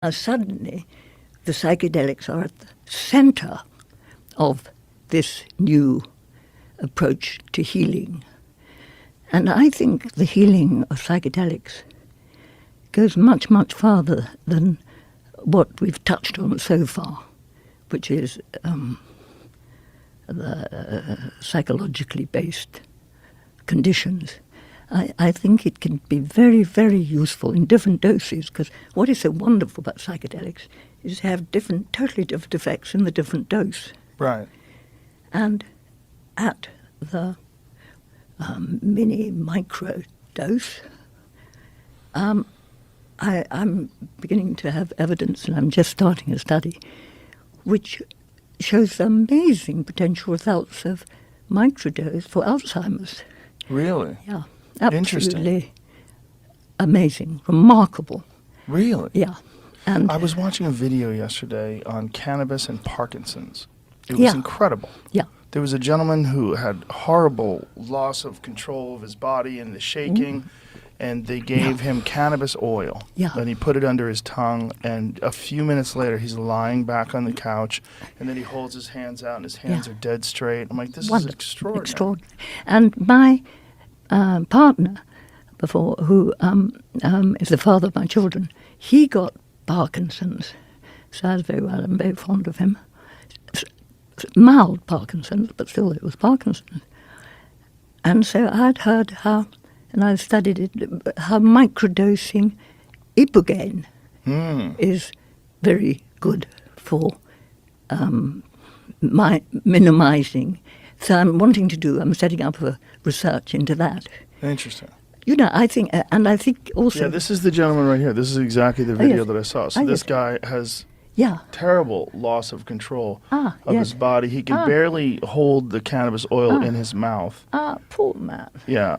Suddenly, the psychedelics are at the center of this new approach to healing. And I think the healing of psychedelics goes much, much farther than what we've touched on so far, which is the psychologically based conditions. I think it can be very, very useful in different doses, because what is so wonderful about psychedelics is to have totally different effects in the different dose. Right. And at the micro dose, I'm beginning to have evidence, and I'm just starting a study, which shows amazing potential results of microdose for Alzheimer's. Really? Yeah. Interesting. Absolutely amazing, remarkable. Really? Yeah. And I was watching a video yesterday on cannabis and Parkinson's. It was incredible. Yeah. There was a gentleman who had horrible loss of control of his body and the shaking, and they gave him cannabis oil. Yeah. And he put it under his tongue, and a few minutes later, he's lying back on the couch, and then he holds his hands out, and his hands are dead straight. I'm like, this is extraordinary. Extraordinary. And my partner before, who is the father of my children, he got Parkinson's. Sounds very well. I'm very fond of him. Mild Parkinson's, but still it was Parkinson's. And so I'd heard how, and I studied it, how microdosing ibogaine is very good for minimizing. So I'm setting up a research into that. Interesting. You know, I think also... Yeah, this is the gentleman right here. This is exactly the video that I saw. So this guy has terrible loss of control of his body. He can barely hold the cannabis oil in his mouth. Poor man. Yeah.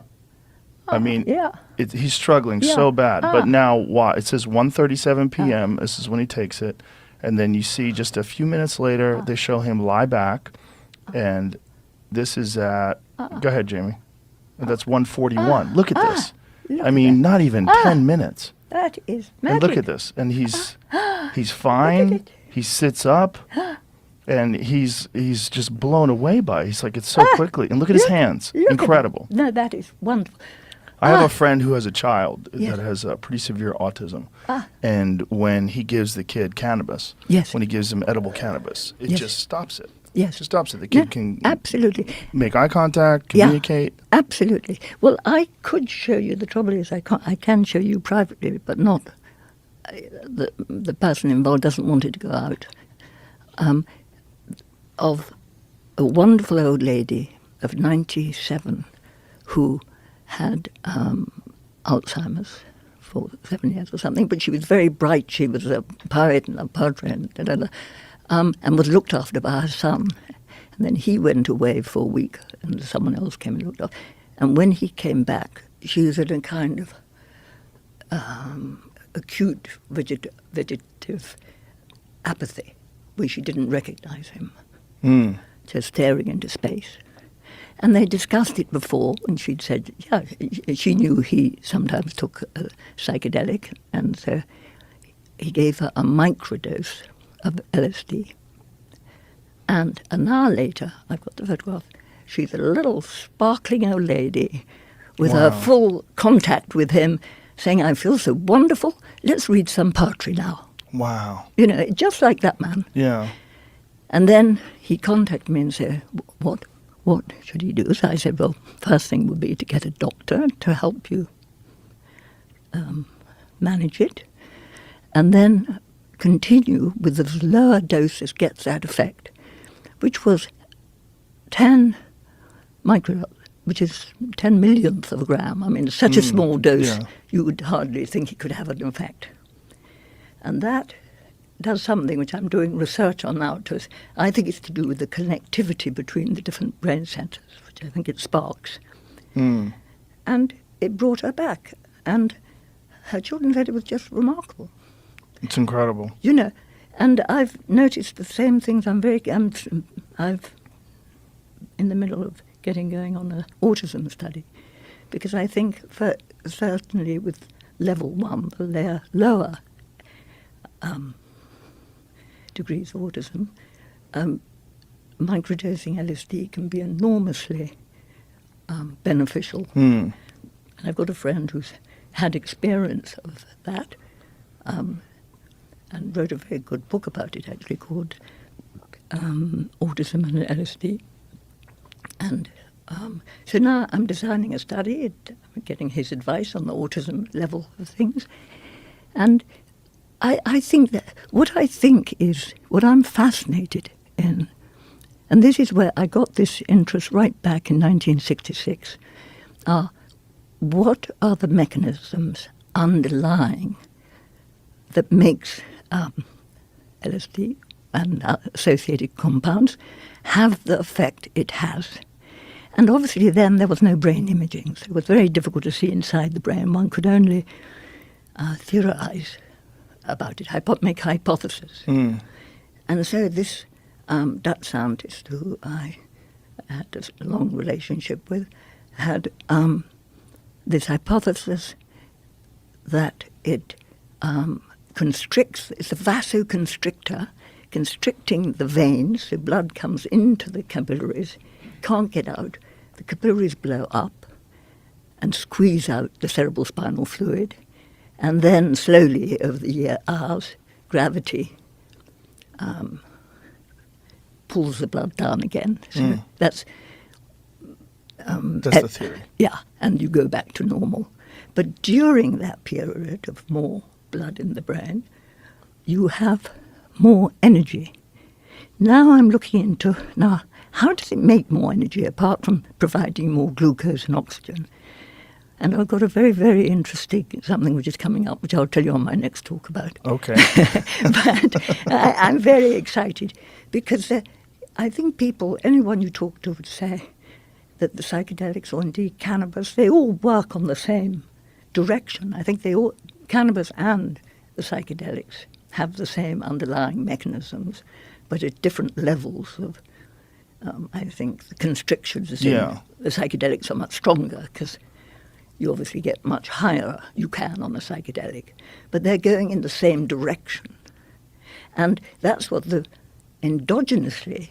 I mean, he's struggling so bad. But now, it says 1:37 p.m. This is when he takes it. And then you see just a few minutes later, they show him lie back. And this is at... Go ahead, Jamie. That's 1:41. Look at this. I mean, not even 10 minutes. That is magic. And look at this. And he's fine. He sits up. And he's just blown away by it. He's like, it's so quickly. And look at his hands. Incredible. No, that is wonderful. I have a friend who has a child that has pretty severe autism. And when he gives the kid cannabis, when he gives him edible cannabis, it just stops it. Yes. It just stops it. The kid can absolutely make eye contact, communicate. Yeah, absolutely. Well, I could show you. The trouble is I can show you privately, but not the person involved doesn't want it to go out. Of a wonderful old lady of 97 who had Alzheimer's for 7 years or something, but she was very bright. She was a poet and a poetry and was looked after by her son. And then he went away for a week, and someone else came and looked after. And when he came back, she was in a kind of acute vegetative apathy, where she didn't recognize him, just staring into space. And they discussed it before, and she'd said, she knew he sometimes took a psychedelic, and so he gave her a microdose of LSD. And an hour later, I've got the photograph, she's a little sparkling old lady with her full contact with him, saying, I feel so wonderful, let's read some poetry now. Wow. You know, just like that man. Yeah. And then he contacted me and said, what should he do? So I said, well, first thing would be to get a doctor to help you manage it, and then continue with the lower doses gets that effect, which was 10 microdose, which is 10 millionth of a gram. I mean, such a small dose, you would hardly think it could have an effect. And that does something which I'm doing research on now. I think it's to do with the connectivity between the different brain centers, which I think it sparks. And it brought her back. And her children said it was just remarkable. It's incredible. You know, and I've noticed the same things. I'm in the middle of getting going on an autism study, because I think certainly with level 1, the layer lower, degrees of autism, microdosing LSD can be enormously beneficial. And I've got a friend who's had experience of that and wrote a very good book about it, actually, called Autism and LSD. And so now I'm designing a study, I'm getting his advice on the autism level of things. And I think that what I'm fascinated in, and this is where I got this interest right back in 1966, are what are the mechanisms underlying that makes LSD and associated compounds have the effect it has. And obviously then there was no brain imaging, so it was very difficult to see inside the brain. One could only theorize about it, make hypotheses. And so this Dutch scientist who I had a long relationship with had this hypothesis that it constricts, it's a vasoconstrictor, constricting the veins, so blood comes into the capillaries, can't get out, the capillaries blow up and squeeze out the cerebral spinal fluid, and then slowly over the hours, gravity pulls the blood down again. So that's the theory. Yeah, and you go back to normal. But during that period of more blood in the brain, you have more energy. Now I'm looking into, how does it make more energy apart from providing more glucose and oxygen? And I've got a very, very interesting something which is coming up, which I'll tell you on my next talk about. Okay. But I'm very excited because I think anyone you talk to would say that the psychedelics, or indeed cannabis, they all work on the same direction. I think cannabis and the psychedelics have the same underlying mechanisms, but at different levels of, I think, the constrictions in the psychedelics are much stronger because you obviously get much higher, you can on a psychedelic, but they're going in the same direction. And that's what endogenously,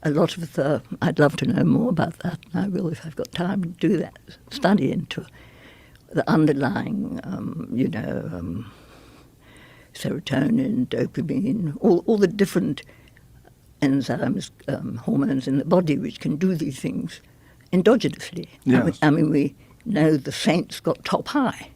a lot of I'd love to know more about that, and I will if I've got time to do that, study into the underlying, serotonin, dopamine, all the different enzymes, hormones in the body which can do these things endogenously. Yes. I mean, we know the saints got top high.